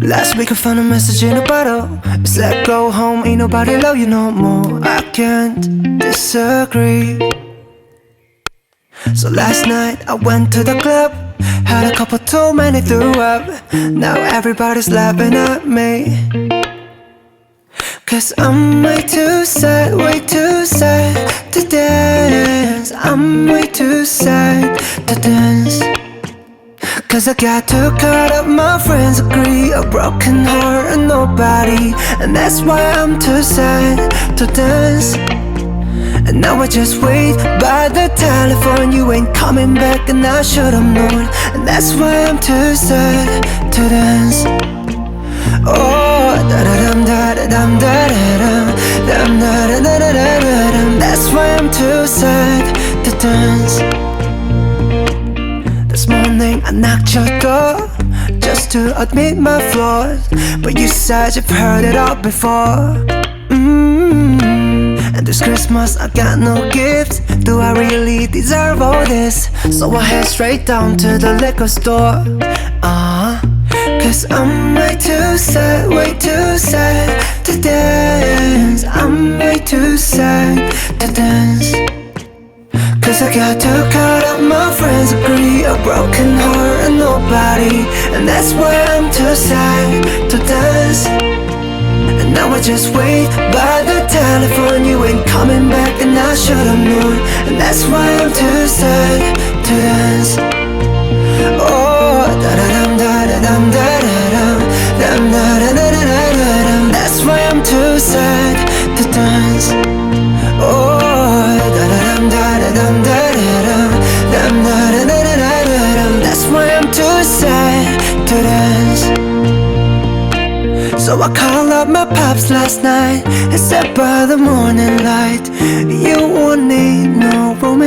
Last week I found a message in a bottle. It's like go home, ain't nobody love you no more. I can't disagree. So last night I went to the club, had a couple too many, threw up. Now everybody's laughing at me, 'cause I'm way too sad to dance. I'm way too sad to dance. 'Cause I got too caught up, my friends agree. A broken heart and nobody, and that's why I'm too sad to dance. And now I just wait by the telephone. You ain't coming back and I should've known. And that's why I'm too sad to dance. Oh, da-da-dum, da-da-dum, da-da-dum, dum, da-da-da-da-da-dum. That's why I'm too sad to dance. This morning I knocked your door just to admit my flaws, but you said you've heard it all before. And this Christmas I got no gift. Do I really deserve all this? So I head straight down to the liquor store. 'Cause I'm way too sad to dance. I'm way too sad to dance. 'Cause I got too caught up, my friends agree. A broken heart and nobody, and that's why I'm too sad to dance. And now I just wait by the telephone. You ain't coming back and I should've known. And that's why I'm too sad to dance. Oh, da-da-dum, da-da-dum, da-da-dum, dum, da-da-da-da-da-dum. That's why I'm too sad to dance. Oh, da-da-dum, da-da-dum, da-da-dum, dum, da-da-da-da-da-dum. That's why I'm too sad to dance. So I called up my pops last night and said by the morning light, you won't need no romance.